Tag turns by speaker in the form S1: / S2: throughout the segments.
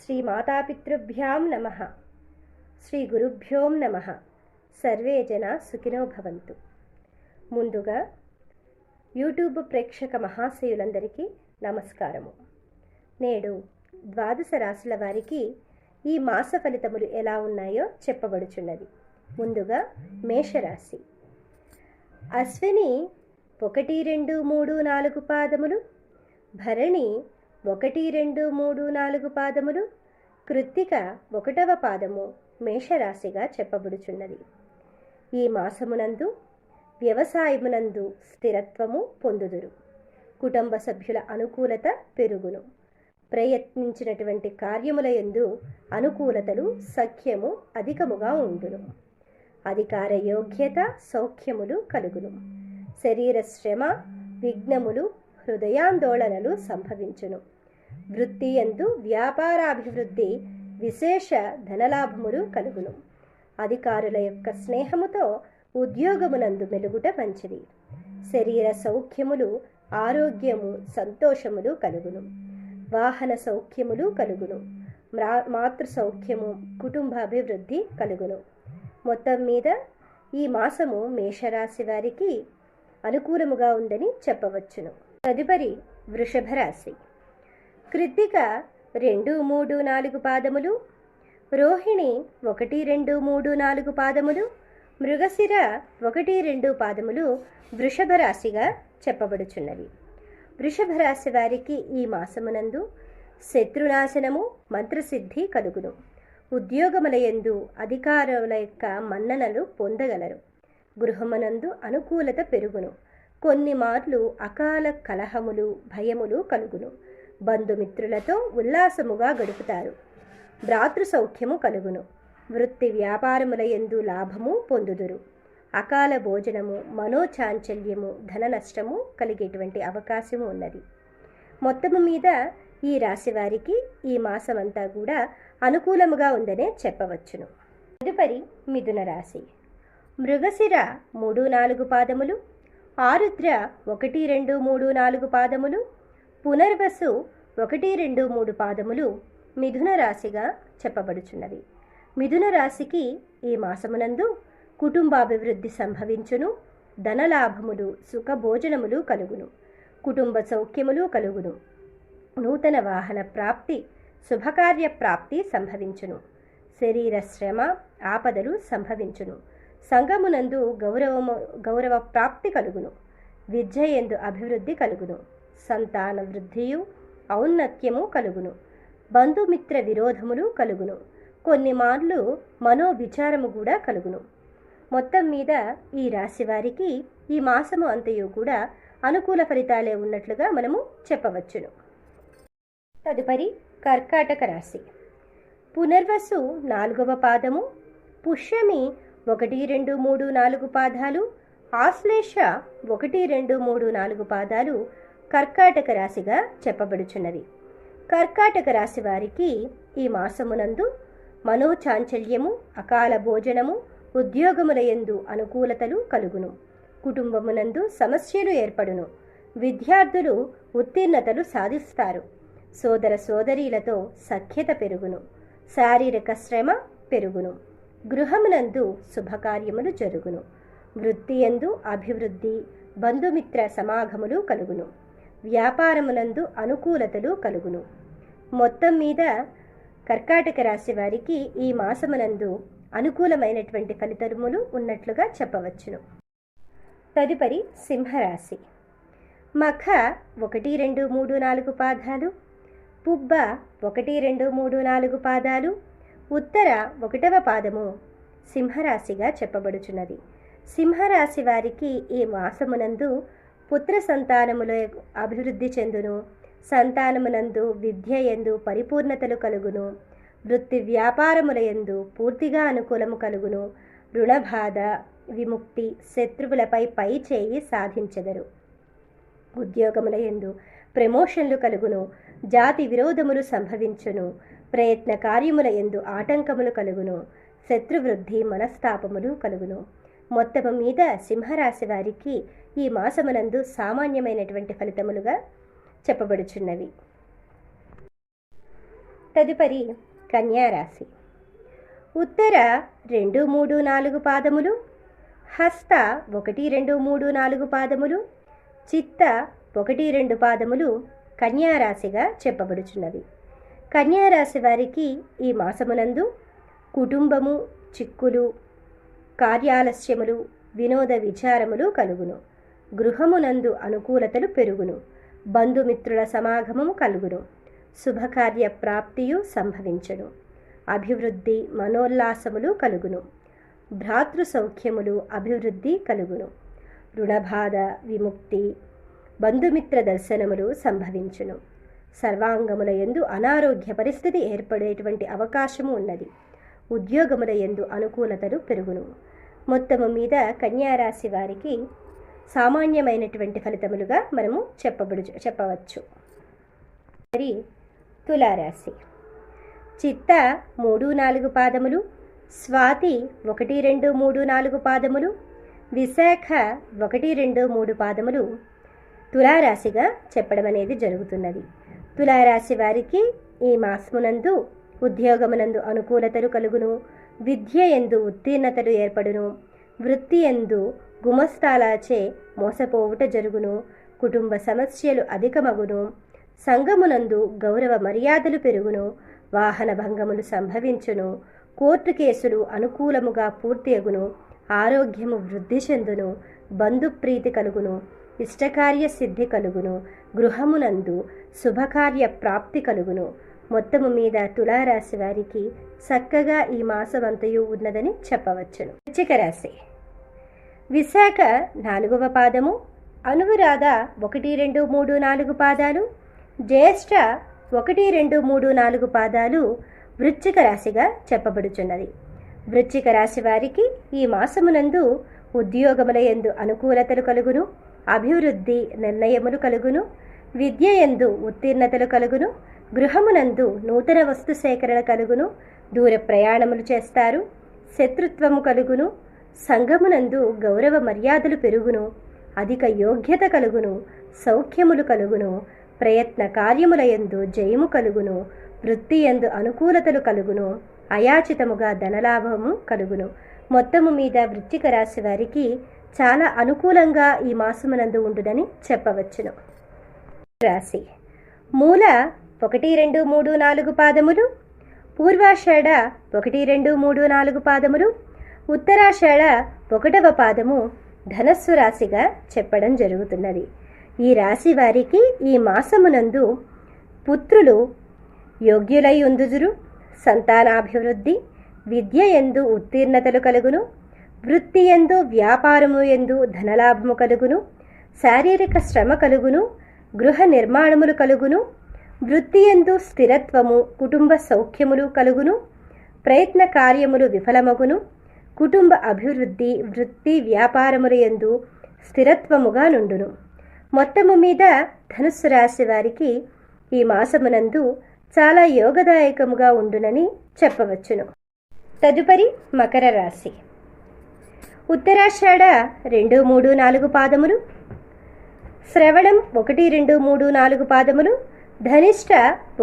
S1: శ్రీమాతాపితృభ్యాం నమః. శ్రీ గురుభ్యోం నమః. సర్వే జనా సుఖినో భవంతు. ముందుగా యూట్యూబ్ ప్రేక్షక మహాశయులందరికీ నమస్కారము. నేడు ద్వాదశ రాశుల వారికి ఈ మాస ఫలితములు ఎలా ఉన్నాయో చెప్పబడుచున్నది. ముందుగా మేషరాశి. అశ్విని 1, 2, 3, 4 పాదములు, భరణి 1, 2, 3, 4 పాదములు, కృత్తిక 1వ పాదము మేషరాశిగా చెప్పబడుచున్నది. ఈ మాసమునందు వ్యవసాయమునందు స్థిరత్వము పొందుదురు. కుటుంబ సభ్యుల అనుకూలత పెరుగును. ప్రయత్నించినటువంటి కార్యముల యందు అనుకూలతలు సఖ్యము అధికముగా ఉండును. అధికార యోగ్యత సౌఖ్యములు కలుగును. శరీర శ్రమ విఘ్నములు హృదయాందోళనలు సంభవించును. వృత్తి యందు వ్యాపారాభివృద్ధి విశేష ధనలాభములు కలుగును. అధికారుల యొక్క స్నేహముతో ఉద్యోగమునందు మెలుగుట మంచిది. శరీర సౌఖ్యములు ఆరోగ్యము సంతోషములు కలుగును. వాహన సౌఖ్యములు కలుగును. మాతృ సౌఖ్యము కుటుంబాభివృద్ధి కలుగును. మొత్తం మీద ఈ మాసము మేషరాశి వారికి అనుకూలముగా ఉందని చెప్పవచ్చును. తదుపరి వృషభ రాశి. కృత్తిక 2, 3, 4 పాదములు, రోహిణి 1, 2, 3, 4 పాదములు, మృగశిర 1, 2 పాదములు వృషభ రాశిగా చెప్పబడుచున్నవి. వృషభ రాశి వారికి ఈ మాసమునందు శత్రునాశనము మంత్రసిద్ధి కలుగును. ఉద్యోగములయందు అధికారుల యొక్క మన్ననలు పొందగలరు. గృహమునందు అనుకూలత పెరుగును. కొన్ని మార్లు అకాల కలహములు భయములు కలుగును. బంధుమిత్రులతో ఉల్లాసముగా గడుపుతారు. భ్రాతృ సౌఖ్యము కలుగును. వృత్తి వ్యాపారముల యందు లాభము పొందుదురు. అకాల భోజనము మనోచాంచల్యము ధన నష్టము కలిగేటువంటి అవకాశము ఉన్నది. మొత్తము మీద ఈ రాశి వారికి ఈ మాసమంతా కూడా అనుకూలముగా ఉందనే చెప్పవచ్చును. తదుపరి మిథున రాశి. మృగశిర 3, 4 పాదములు, ఆరుద్ర 1, 2, 3, 4 పాదములు, పునర్వసు 1, 2, 3 పాదములు మిథున రాశిగా చెప్పబడుచున్నవి. మిథున రాశికి ఈ మాసమునందు కుటుంబాభివృద్ధి సంభవించును. ధనలాభములు సుఖభోజనములు కలుగును. కుటుంబ సౌఖ్యములు కలుగును. నూతన వాహన ప్రాప్తి శుభకార్య ప్రాప్తి సంభవించును. శరీర శ్రమ ఆపదలు సంభవించును. సంఘమునందు గౌరవ ప్రాప్తి కలుగును. విద్యయందు అభివృద్ధి కలుగును. సంతాన వృద్ధియు ఔన్నత్యము కలుగును. బంధుమిత్ర విరోధములు కలుగును. కొన్ని మార్లు మనోవిచారము కూడా కలుగును. మొత్తం మీద ఈ రాశి వారికి ఈ మాసము అంతయు కూడా అనుకూల ఫలితాలే ఉన్నట్లుగా మనము చెప్పవచ్చును. తదుపరి కర్కాటక రాశి. పునర్వసు 4వ పాదము, పుష్యమి 1, 2, 3, 4 పాదాలు, ఆశ్లేష 1, 2, 3, 4 పాదాలు కర్కాటక రాశిగా చెప్పబడుచున్నవి. కర్కాటక రాశి వారికి ఈ మాసమునందు మనోచాంచల్యము అకాల భోజనము ఉద్యోగముల యందు అనుకూలతలు కలుగును. కుటుంబమునందు సమస్యలు ఏర్పడును. విద్యార్థులు ఉత్తీర్ణతలు సాధిస్తారు. సోదర సోదరీలతో సఖ్యత పెరుగును. శారీరక శ్రమ పెరుగును. గృహమునందు శుభకార్యములు జరుగును. వృత్తి యందు అభివృద్ధి బంధుమిత్ర సమాగములు కలుగును. వ్యాపారమునందు అనుకూలతలు కలుగును. మొత్తం మీద కర్కాటక రాశి వారికి ఈ మాసమునందు అనుకూలమైనటువంటి ఫలితములు ఉన్నట్లుగా చెప్పవచ్చును. తదుపరి సింహరాశి. మఖ 1, 2, 3, 4 పాదాలు, పుబ్బ 1, 2, 3, 4 పాదాలు, ఉత్తర 1వ పాదము సింహరాశిగా చెప్పబడుచున్నది. సింహరాశి వారికి ఈ మాసమునందు పుత్ర సంతానముల అభివృద్ధి చెందును. సంతానమునందు విద్య యందు పరిపూర్ణతలు కలుగును. వృత్తి వ్యాపారముల యందు పూర్తిగా అనుకూలము కలుగును. రుణబాధ విముక్తి శత్రువులపై పై చేయి సాధించెదరు. ఉద్యోగముల యందు ప్రమోషన్లు కలుగును. జాతి విరోధములు సంభవించును. ప్రయత్న కార్యముల యందు ఆటంకములు కలుగును. శత్రువృద్ధి మనస్తాపములు కలుగును. మొత్తము మీద సింహరాశి వారికి ఈ మాసమునందు సామాన్యమైనటువంటి ఫలితములుగా చెప్పబడుచున్నవి. తదుపరి కన్యారాశి. ఉత్తర 2, 3, 4 పాదములు, హస్త 1, 2, 3, 4 పాదములు, చిత్త 1, 2 పాదములు కన్యారాశిగా చెప్పబడుచున్నది. కన్యారాశి వారికి ఈ మాసమునందు కుటుంబము, చిక్కులు, కార్యాలస్యములు, వినోద విచారములు కలుగును. గృహమునందు అనుకూలతలు పెరుగును. బంధుమిత్రుల సమాగమము కలుగును. శుభకార్య ప్రాప్తియు సంభవించును. అభివృద్ధి, మనోల్లాసములు కలుగును. భ్రాతృ సౌఖ్యములు, అభివృద్ధి కలుగును. రుణబాధ విముక్తి, బంధుమిత్ర దర్శనములు సంభవించును. సర్వాంగముల యందు అనారోగ్య పరిస్థితి ఏర్పడేటువంటి అవకాశము ఉన్నది. ఉద్యోగముల యందు అనుకూలతలు పెరుగును. మొత్తము మీద కన్యారాశి వారికి సామాన్యమైనటువంటి ఫలితములుగా మనము చెప్పవచ్చు. మరి తులారాశి. చిత్త 3, 4 పాదములు, స్వాతి 1, 2, 3, 4 పాదములు, విశాఖ 1, 2, 3 పాదములు తులారాశిగా చెప్పడం అనేది జరుగుతున్నది. తులారాశి వారికి ఈ మాసమునందు ఉద్యోగమునందు అనుకూలతలు కలుగును. విద్య యందు ఉత్తీర్ణతలు ఏర్పడును. వృత్తి యందు గుమస్తాలచే మోసపోవుట జరుగును. కుటుంబ సమస్యలు అధికమగును. సంఘమునందు గౌరవ మర్యాదలు పెరుగును. వాహన భంగములు సంభవించును. కోర్టు కేసులు అనుకూలముగా పూర్తి అగును. ఆరోగ్యము వృద్ధి చెందును. బంధుప్రీతి కలుగును. ఇష్టకార్య సిద్ధి కలుగును. గృహమునందు శుభకార్య ప్రాప్తి కలుగును. మొత్తము మీద తులారాశి వారికి చక్కగా ఈ మాసమంతయు ఉన్నదని చెప్పవచ్చును. వృశ్చిక రాశి. విశాఖ 4వ పాదము, అనురాధ 1, 2, 3, 4 పాదాలు, జ్యేష్ఠ 1, 2, 3, 4 పాదాలు వృశ్చిక రాశిగా చెప్పబడుచున్నది. వృశ్చిక రాశి వారికి ఈ మాసమునందు ఉద్యోగముల యందు అనుకూలతలు కలుగును. అభివృద్ధి నిర్ణయములు కలుగును. విద్య యందు ఉత్తీర్ణతలు కలుగును. గృహమునందు నూతన వస్తు సేకరణ కలుగును. దూర ప్రయాణములు చేస్తారు. శత్రుత్వము కలుగును. సంఘమునందు గౌరవ మర్యాదలు పెరుగును. అధిక యోగ్యత కలుగును. సౌఖ్యములు కలుగును. ప్రయత్న కార్యముల యందు జయము కలుగును. వృత్తి యందు అనుకూలతలు కలుగును. అయాచితముగా ధనలాభము కలుగును. మొత్తము మీద వృశ్చిక రాశి వారికి చాలా అనుకూలంగా ఈ మాసమునందు ఉండునని చెప్పవచ్చును. రాశి. మూల 1, 2, 3, 4 పాదములు, పూర్వాషాఢ 1, 2, 3, 4 పాదములు, ఉత్తరాషాఢ 1వ పాదము ధనస్సు రాశిగా చెప్పడం జరుగుతున్నది. ఈ రాశి వారికి ఈ మాసమునందు పుత్రులు యోగ్యులై ఉందుదురు. సంతానాభివృద్ధి, విద్య యందు ఉత్తీర్ణతలు కలుగును. వృత్తి యందు వ్యాపారము యందు ధనలాభము కలుగును. శారీరక శ్రమ కలుగును. గృహ నిర్మాణములు కలుగును. వృత్తి యందు స్థిరత్వము, కుటుంబ సౌఖ్యములు కలుగును. ప్రయత్న కార్యములు విఫలమగును. కుటుంబ అభివృద్ధి, వృత్తి వ్యాపారముల యందు స్థిరత్వముగా నుండును. మొత్తము మీద ధనుస్సు రాశి వారికి ఈ మాసమునందు చాలా యోగదాయకముగా ఉండునని చెప్పవచ్చును. తదుపరి మకర రాశి. ఉత్తరాషాఢ 2, 3, 4 పాదములు, శ్రవణం 1, 2, 3, 4 పాదములు, ధనిష్ట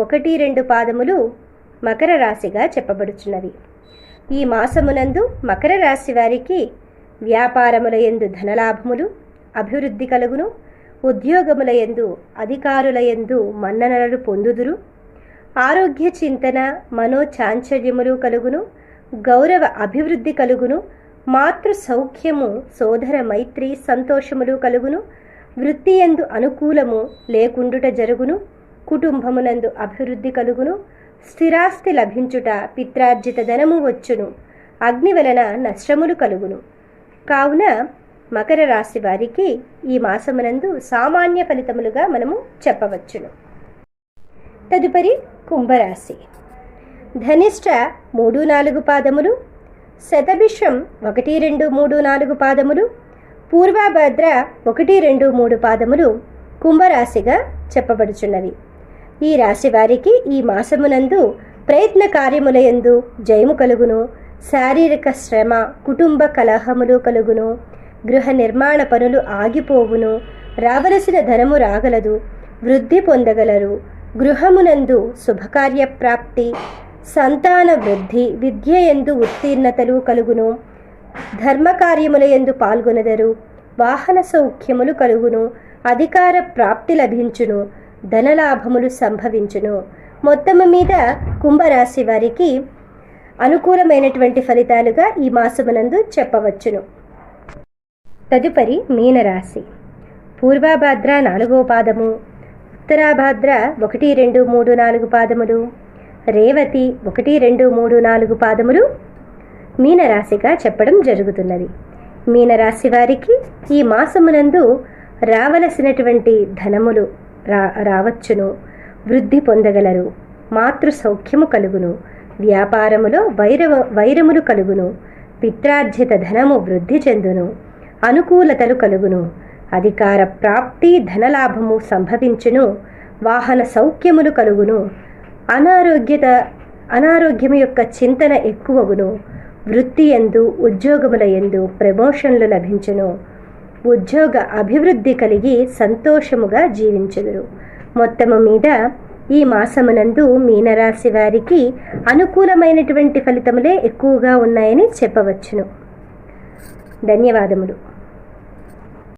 S1: 1, 2 పాదములు మకర రాశిగా చెప్పబడుచున్నవి. ఈ మాసమునందు మకర రాశి వారికి వ్యాపారముల యందు ధనలాభములు, అభివృద్ధి కలుగును. ఉద్యోగముల యందు అధికారుల యందు మన్ననలు పొందుదురు. ఆరోగ్య చింతన, మనోచాంచల్యములు కలుగును. గౌరవ అభివృద్ధి కలుగును. మాతృ సౌఖ్యము, సోదర మైత్రి సంతోషములు కలుగును. వృత్తి యందు అనుకూలము లేకుండుట జరుగును. కుటుంబమునందు అభివృద్ధి కలుగును. స్థిరాస్తి లభించుట, పిత్రార్జిత ధనము వచ్చును. అగ్ని వలన నష్టములు కలుగును. కావున మకర రాశి వారికి ఈ మాసమునందు సామాన్య ఫలితములుగా మనము చెప్పవచ్చును. తదుపరి కుంభరాశి. ధనిష్ట 3, 4 పాదములు, శతభిషం 1, 2, 3, 4 పాదములు, పూర్వభద్ర 1, 2, 3 పాదములు కుంభరాశిగా చెప్పబడుచున్నవి. ఈ రాశి వారికి ఈ మాసమునందు ప్రయత్న కార్యముల యందు జయము కలుగును. శారీరక శ్రమ, కుటుంబ కలహములు కలుగును. గృహ నిర్మాణ పనులు ఆగిపోవును. రావలసిన ధనము రాగలదు. వృద్ధి పొందగలరు. గృహమునందు శుభకార్య ప్రాప్తి, సంతాన వృద్ధి, విద్యయందు ఉత్తీర్ణతలు కలుగును. ధర్మకార్యములయందు పాల్గొనెదరు. వాహన సౌఖ్యములు కలుగును. అధికార ప్రాప్తి లభించును. ధనలాభములు సంభవించును. మొత్తము మీద కుంభరాశి వారికి అనుకూలమైనటువంటి ఫలితాలుగా ఈ మాసమునందు చెప్పవచ్చును. తదుపరి మీనరాశి. పూర్వాభాద్ర 4వ పాదము, ఉత్తరాభాద్ర 1, 2, 3, 4 పాదములు, రేవతి 1, 2, 3, 4 పాదములు మీనరాశిగా చెప్పడం జరుగుతున్నది. మీనరాశి వారికి ఈ మాసమునందు రావలసినటువంటి ధనములు రావచ్చును. వృద్ధి పొందగలరు. మాతృ సౌఖ్యము కలుగును. వ్యాపారములో వైరములు కలుగును. పిత్రార్జిత ధనము వృద్ధి చెందును. అనుకూలతలు కలుగును. అధికార ప్రాప్తి, ధనలాభము సంభవించును. వాహన సౌఖ్యములు కలుగును. అనారోగ్యము యొక్క చింతన ఎక్కువగును. వృత్తి యందు, ఉద్యోగముల యందు ప్రమోషన్లు లభించును. ఉద్యోగ అభివృద్ధి కలిగి సంతోషముగా జీవించుదురు. మొత్తము మీద ఈ మాసమునందు మీనరాశి వారికి అనుకూలమైనటువంటి ఫలితములే ఎక్కువగా ఉన్నాయని చెప్పవచ్చును. ధన్యవాదములు.